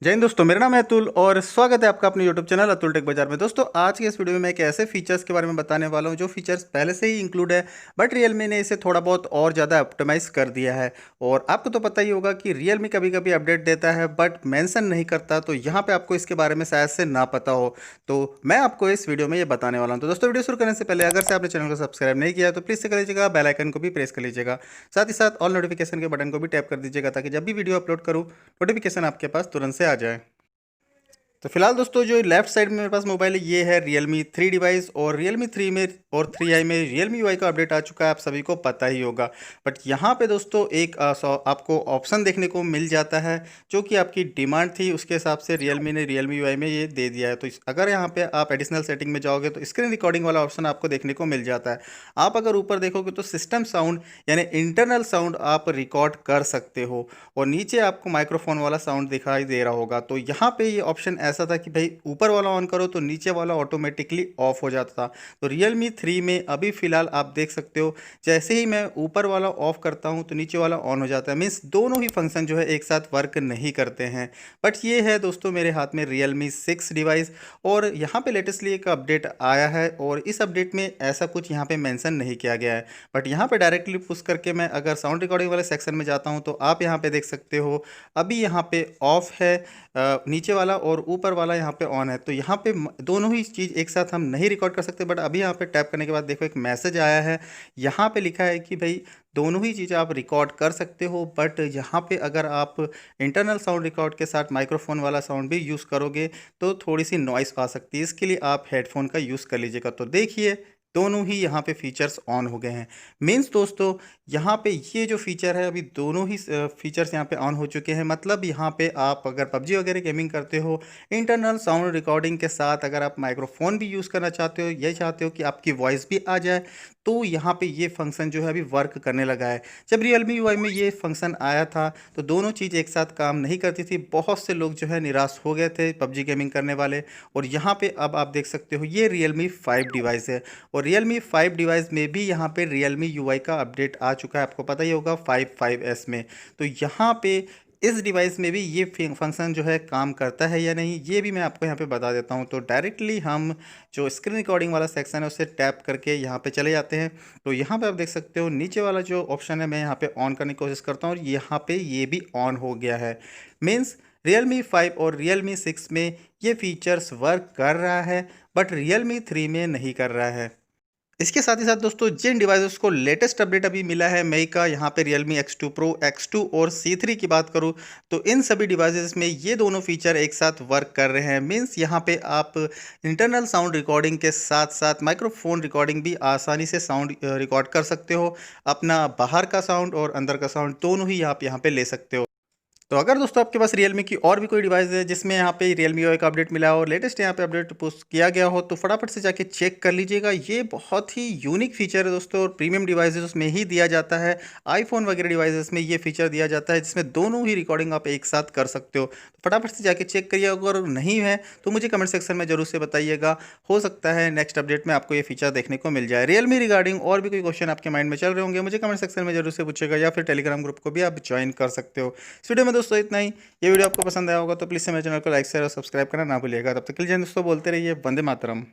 जय हिंद दोस्तों, मेरा नाम है अतुल और स्वागत है आपका अपने यूट्यूब चैनल अतुल टेक बाजार में। दोस्तों आज के इस वीडियो में मैं एक ऐसे फीचर्स के बारे में बताने वाला हूं जो फीचर्स पहले से ही इंक्लूड है, बट Realme ने इसे थोड़ा बहुत और ज़्यादा ऑप्टिमाइज कर दिया है। और आपको तो पता ही होगा कि Realme कभी कभी अपडेट देता है बट मेंशन नहीं करता, तो यहाँ पे आपको इसके बारे में शायद से ना पता हो, तो मैं आपको इस वीडियो में ये बताने वाला हूँ। तो दोस्तों वीडियो शुरू करने से पहले अगर से आपने चैनल को सब्सक्राइब नहीं किया तो प्लीज़ से कर लीजिएगा, बेल आइकन को भी प्रेस कर लीजिएगा, साथ ही साथ ऑल नोटिफिकेशन के बटन को भी टैप कर दीजिएगा ताकि जब भी वीडियो अपलोड करूँ नोटिफिकेशन आपके पास तुरंत से आ जाए। तो फिलहाल दोस्तों जो लेफ्ट साइड में मेरे पास मोबाइल है ये है Realme 3 डिवाइस, और Realme 3 में और 3i में Realme UI का अपडेट आ चुका है, आप सभी को पता ही होगा। बट यहाँ पे दोस्तों एक आपको ऑप्शन देखने को मिल जाता है जो कि आपकी डिमांड थी, उसके हिसाब से Realme ने Realme UI में ये दे दिया है। तो अगर यहाँ पे आप एडिशनल सेटिंग में जाओगे तो स्क्रीन रिकॉर्डिंग वाला ऑप्शन आपको देखने को मिल जाता है। आप अगर ऊपर देखोगे तो सिस्टम साउंड यानी इंटरनल साउंड आप रिकॉर्ड कर सकते हो, और नीचे आपको माइक्रोफोन वाला साउंड दिखाई दे रहा होगा। तो यहाँ पे ये ऑप्शन ऐसा था कि भाई ऊपर वाला ऑन करो तो नीचे वाला ऑटोमेटिकली ऑफ हो जाता था। तो Realme 3 में अभी फ़िलहाल आप देख सकते हो, जैसे ही मैं ऊपर वाला ऑफ करता हूँ तो नीचे वाला ऑन हो जाता है। मीन्स दोनों ही फंक्शन जो है एक साथ वर्क नहीं करते हैं। बट ये है दोस्तों मेरे हाथ में Realme 6 डिवाइस, और यहाँ पे लेटेस्टली एक अपडेट आया है और इस अपडेट में ऐसा कुछ यहाँ पे मेंशन नहीं किया गया है। बट यहाँ पे डायरेक्टली पुश करके मैं अगर साउंड रिकॉर्डिंग वाले सेक्शन में जाता हूँ तो आप यहाँ पे देख सकते हो अभी यहाँ पे ऑफ है नीचे वाला, और ऊपर वाला यहाँ पे ऑन है। तो यहाँ पे दोनों ही चीज़ एक साथ हम नहीं रिकॉर्ड कर सकते। बट अभी यहाँ पे टैप करने के बाद देखो एक मैसेज आया है, यहाँ पे लिखा है कि भाई दोनों ही चीज़ें आप रिकॉर्ड कर सकते हो। बट यहाँ पे अगर आप इंटरनल साउंड रिकॉर्ड के साथ माइक्रोफोन वाला साउंड भी यूज़ करोगे तो थोड़ी सी नॉइस आ सकती है, इसके लिए आप हेडफोन का यूज़ कर लीजिएगा। तो देखिए दोनों ही यहाँ पे फीचर्स ऑन हो गए हैं। मीन्स दोस्तों यहाँ पे ये जो फीचर है अभी दोनों ही फीचर्स यहाँ पे ऑन हो चुके हैं। मतलब यहाँ पे आप अगर पबजी वगैरह गेमिंग करते हो इंटरनल साउंड रिकॉर्डिंग के साथ, अगर आप माइक्रोफोन भी यूज़ करना चाहते हो, ये चाहते हो कि आपकी वॉइस भी आ जाए, तो यहाँ पे ये फंक्शन जो है अभी वर्क करने लगा है। जब Realme UI में ये फंक्शन आया था तो दोनों चीज़ एक साथ काम नहीं करती थी, बहुत से लोग जो है निराश हो गए थे पबजी गेमिंग करने वाले। और यहाँ पे अब आप देख सकते हो ये Realme 5 डिवाइस है, और Realme 5 डिवाइस में भी यहाँ पे Realme UI का अपडेट आ चुका है, आपको पता ही होगा 5.5S में। तो यहाँ पे इस डिवाइस में भी ये फंक्शन जो है काम करता है या नहीं, ये भी मैं आपको यहाँ पे बता देता हूँ। तो डायरेक्टली हम जो स्क्रीन रिकॉर्डिंग वाला सेक्शन है उसे टैप करके यहाँ पे चले जाते हैं। तो यहाँ पे आप देख सकते हो नीचे वाला जो ऑप्शन है मैं यहाँ पे ऑन करने की कोशिश करता हूँ, और यहाँ पे ये भी ऑन हो गया है। मीन्स Realme 5 और Realme 6 में ये फीचर्स वर्क कर रहा है, बट Realme 3 में नहीं कर रहा है। इसके साथ ही साथ दोस्तों जिन डिवाइसेस को लेटेस्ट अपडेट अभी मिला है मई का, यहाँ पे Realme X2 Pro, X2 और C3 की बात करूँ तो इन सभी डिवाइसेस में ये दोनों फीचर एक साथ वर्क कर रहे हैं। मीन्स यहाँ पे आप इंटरनल साउंड रिकॉर्डिंग के साथ साथ माइक्रोफोन रिकॉर्डिंग भी आसानी से साउंड रिकॉर्ड कर सकते हो। अपना बाहर का साउंड और अंदर का साउंड दोनों ही आप यहाँ पे ले सकते हो। तो अगर दोस्तों आपके पास Realme की और भी कोई डिवाइस है जिसमें यहाँ पे Realme UI का अपडेट मिला हो और लेटेस्ट यहाँ पे अपडेट पोस्ट किया गया हो, तो फटाफट से जाके चेक कर लीजिएगा। ये बहुत ही यूनिक फीचर है दोस्तों, और प्रीमियम डिवाइसेस उसमें ही दिया जाता है। आईफोन वगैरह डिवाइसेस में ये फीचर दिया जाता है जिसमें दोनों ही रिकॉर्डिंग आप एक साथ कर सकते हो। तो फटाफट से जाके चेक करिए, अगर नहीं है तो मुझे कमेंट सेक्शन में जरूर से बताइएगा, हो सकता है नेक्स्ट अपडेट में आपको ये फीचर देखने को मिल जाए। Realme रिगार्डिंग और भी कोई क्वेश्चन आपके माइंड में चल रहे होंगे मुझे कमेंट सेक्शन में जरूर से पूछेगा, या फिर टेलीग्राम ग्रुप को भी आप ज्वाइन कर सकते हो। इस वीडियो में दोस्तों इतना ही। ये वीडियो आपको पसंद आया होगा तो प्लीज़ से मेरे चैनल को लाइक शेयर और सब्सक्राइब करना ना भूलिएगा। तब तक के लिए दोस्तों बोलते रहिए वंदे मातरम।